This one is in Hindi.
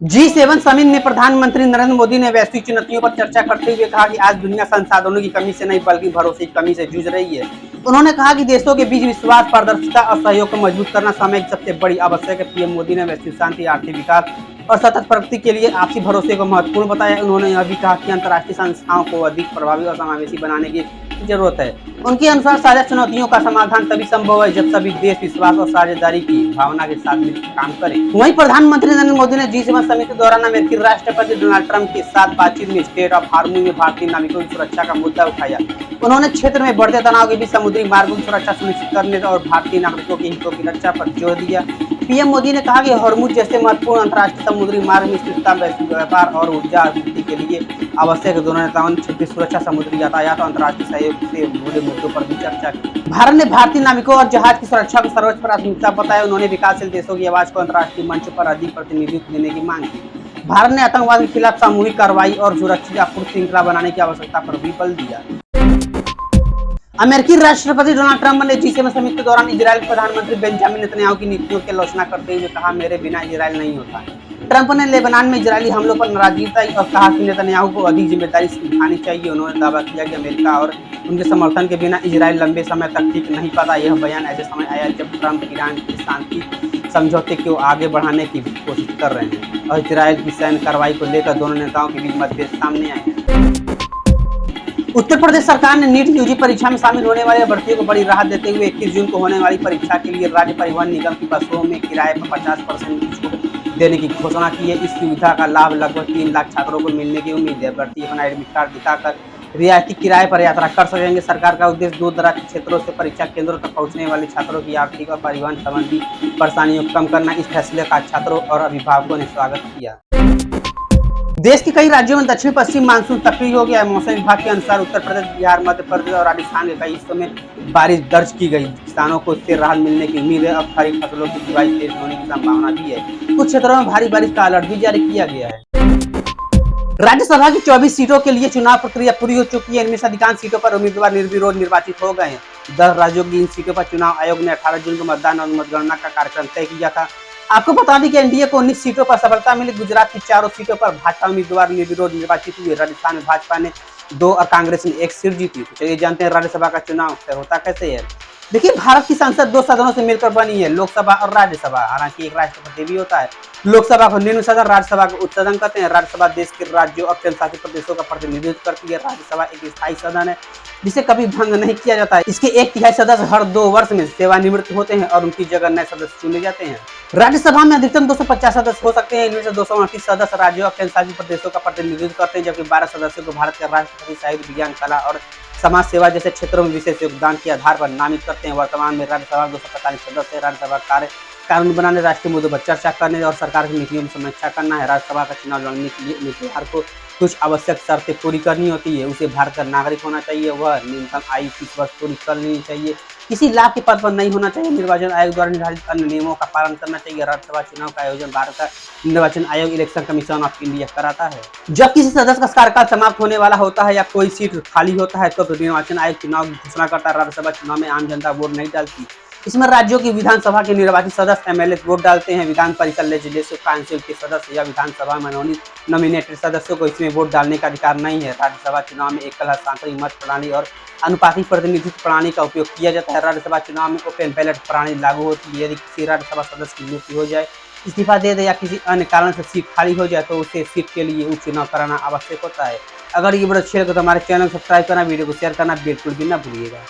G7 समिट में प्रधानमंत्री नरेंद्र मोदी ने वैश्विक चुनौतियों पर चर्चा करते हुए कहा कि आज दुनिया संसाधनों की कमी से नहीं बल्कि भरोसे की कमी से जूझ रही है। उन्होंने कहा कि देशों के बीच विश्वास, पारदर्शिता और सहयोग को मजबूत करना समय की सबसे बड़ी आवश्यक है। पीएम मोदी ने वैश्विक शांति, आर्थिक विकास और सतत प्रगति के लिए आपसी भरोसे को महत्वपूर्ण बताया। उन्होंने यह भी कहा कि अंतर्राष्ट्रीय संस्थाओं को अधिक प्रभावी और समावेशी बनाने की जरूरत है। उनके अनुसार साझा चुनौतियों का समाधान तभी संभव है जब सभी देश विश्वास और साझेदारी की भावना के साथ मिलकर काम करें। वहीं प्रधानमंत्री नरेंद्र मोदी ने G7 समिट के दौरान अमेरिकी राष्ट्रपति डोनाल्ड ट्रंप के साथ बातचीत में स्टेट ऑफ हार्मोनी में भारतीय नाविकों की सुरक्षा का मुद्दा उठाया। उन्होंने क्षेत्र में बढ़ते तनाव के बीच समुद्री मार्गों की सुरक्षा सुनिश्चित करने और भारतीय नागरिकों के हितों की रक्षा पर जोर दिया। पीएम मोदी ने कहा कि हॉर्मुज जैसे महत्वपूर्ण अंतर्राष्ट्रीय समुद्री मार्ग में स्थिरता, वैश्विक व्यापार और ऊर्जा आपूर्ति के लिए आवश्यक। दोनों नेताओं ने क्षेत्रीय सुरक्षा, समुद्री यातायात और अंतर्राष्ट्रीय सहयोग से जुड़े मुद्दों पर भी चर्चा की। भारत ने भारतीय नाविकों और जहाज की सुरक्षा को सर्वोच्च प्राथमिकता बताया। उन्होंने विकासशील देशों की आवाज को अंतर्राष्ट्रीय मंच पर अधिक प्रतिनिधित्व देने की मांग की। भारत ने आतंकवाद के खिलाफ सामूहिक कार्रवाई और सुरक्षित आपूर्ति श्रृंखला बनाने की आवश्यकता पर भी बल दिया। अमेरिकी राष्ट्रपति डोनाल्ड ट्रंप ने G7 समिट के दौरान इजरायल के प्रधानमंत्री बेंजामिन नेतन्याहू की नीतियों की आलोचना करते हुए कहा, मेरे बिना इजरायल नहीं होता। ट्रंप ने लेबनान में इजरायली हमलों पर नाराजगी जताई और कहा कि नेतन्याहू को अधिक जिम्मेदारी उठानी चाहिए। उन्होंने दावा किया कि अमेरिका और उनके समर्थन के बिना इजरायल लंबे समय तक टिक नहीं पाता। यह बयान ऐसे समय आया जब ट्रंप ईरान की शांति समझौते को आगे बढ़ाने की कोशिश कर रहे हैं और इजरायल की सैन्य कार्रवाई को लेकर दोनों नेताओं के बीच मतभेद सामने आए हैं। उत्तर प्रदेश सरकार ने नीट यूजी परीक्षा में शामिल होने वाले अभ्यर्थियों को बड़ी राहत देते हुए 21 जून को होने वाली परीक्षा के लिए राज्य परिवहन निगम की बसों में किराए पर 50% की छूट देने की घोषणा की है। इस सुविधा का लाभ लगभग 3 लाख छात्रों को मिलने की उम्मीद है। अभ्यर्थी अपना एडमिट कार्ड दिखाकर रियायती किराए पर यात्रा कर सकेंगे। सरकार का उद्देश्य दूर दराज के क्षेत्रों से परीक्षा केंद्रों तक पहुंचने वाले छात्रों की आर्थिक और परिवहन संबंधी परेशानियों को कम करना। इस फैसले का छात्रों और अभिभावकों ने स्वागत किया। देश के कई राज्यों में दक्षिण पश्चिम मानसून सक्रिय हो गया है। मौसम विभाग के अनुसार उत्तर प्रदेश, बिहार, मध्य प्रदेश और राजस्थान के कई हिस्सों में बारिश दर्ज की गई। किसानों को इससे राहत मिलने की उम्मीद है। अब खरीफ फसलों की बुआई तेज होने की संभावना भी है। कुछ क्षेत्रों में भारी बारिश का अलर्ट भी जारी किया गया है। राज्यसभा की 24 सीटों के लिए चुनाव प्रक्रिया पूरी हो चुकी है। इनमें से अधिकांश सीटों पर उम्मीदवार निर्विरोध निर्वाचित हो गए हैं। 10 राज्यों की इन सीटों पर चुनाव आयोग ने 18 जून को मतदान और मतगणना का कार्यक्रम तय किया था। आपको बता दें कि एनडीए को 19 सीटों पर सफलता मिली। गुजरात की 4 सीटों पर भाजपा उम्मीदवार निर्विरोध निर्वाचित हुए। राजस्थान में भाजपा ने 2 और कांग्रेस ने 1 सीट जीती। तो चलिए जानते हैं राज्यसभा का चुनाव होता कैसे है। देखिए, भारत की संसद 2 सदनों से मिलकर बनी है, लोकसभा और राज्यसभा। हालांकि एक राष्ट्रपति भी होता है। लोकसभा को निम्न सदन, राज्यसभा को उच्च सदन कहते हैं। राज्यसभा देश के राज्यों और केंद्र शासित प्रदेशों का प्रतिनिधित्व करती है। राज्यसभा एक स्थायी सदन है जिसे कभी भंग नहीं किया जाता है। इसके 1/3 सदस्य हर 2 वर्ष में सेवानिवृत्त होते हैं और उनकी जगह नए सदस्य चुने जाते हैं। राज्यसभा में अधिकतम 250 सदस्य हो सकते हैं। इनमें से 229 सदस्य राज्यों और केंद्र शासित प्रदेशों का प्रतिनिधित्व करते हैं, जबकि 12 सदस्यों को भारत के राष्ट्रपति साहित्य, विज्ञान, कला और समाज सेवा जैसे क्षेत्रों में विशेष योगदान के आधार पर नामित करते हैं। वर्तमान में राज्यसभा 245 सदस्य है। राज्यसभा कार्य कानून बनाने, राष्ट्रीय मुद्दों पर चर्चा करने और सरकार की नीतियों की समीक्षा करना है। राज्यसभा का चुनाव लड़ने के लिए उम्मीदवार को कुछ आवश्यक शर्तें पूरी करनी होती है। उसे भारत का नागरिक होना चाहिए। वह न्यूनतम आयु 30 वर्ष पूरी कर लेनी चाहिए। किसी लाभ के पद पर नहीं होना चाहिए। निर्वाचन आयोग द्वारा निर्धारित अन्य नियमों का पालन करना चाहिए। राज्यसभा चुनाव का आयोजन भारत का निर्वाचन आयोग, इलेक्शन कमीशन ऑफ इंडिया कराता है। जब किसी सदस्य का कार्यकाल समाप्त होने वाला होता है या कोई सीट खाली होता है तो निर्वाचन आयोग चुनाव की घोषणा करता है। राज्यसभा चुनाव में आम जनता वोट नहीं डालती। इसमें राज्यों की विधानसभा के निर्वाचित सदस्य एमएलए वोट डालते हैं। विधान परिषद लेजिस्लेटिव काउंसिल के सदस्य या विधानसभा में नॉमिनेटेड सदस्यों को इसमें वोट डालने का अधिकार नहीं है। राज्यसभा चुनाव में एकल हस्तांतरित मत प्रणाली और अनुपातिक प्रतिनिधित्व प्रणाली का उपयोग किया जाता है। राज्यसभा चुनाव में ओपन बैलेट प्रणाली लागू होती है। यदि किसी राज्यसभा सदस्य की मृत्यु हो जाए, इस्तीफा दे दे या किसी अन्य कारण से सीट खाली हो जाए तो उसे सीट के लिए उपचुनाव कराना आवश्यक होता है। अगर ये वीडियो अच्छी लगे तो हमारे चैनल को सब्सक्राइब करना, वीडियो को शेयर करना बिल्कुल भी ना भूलिएगा।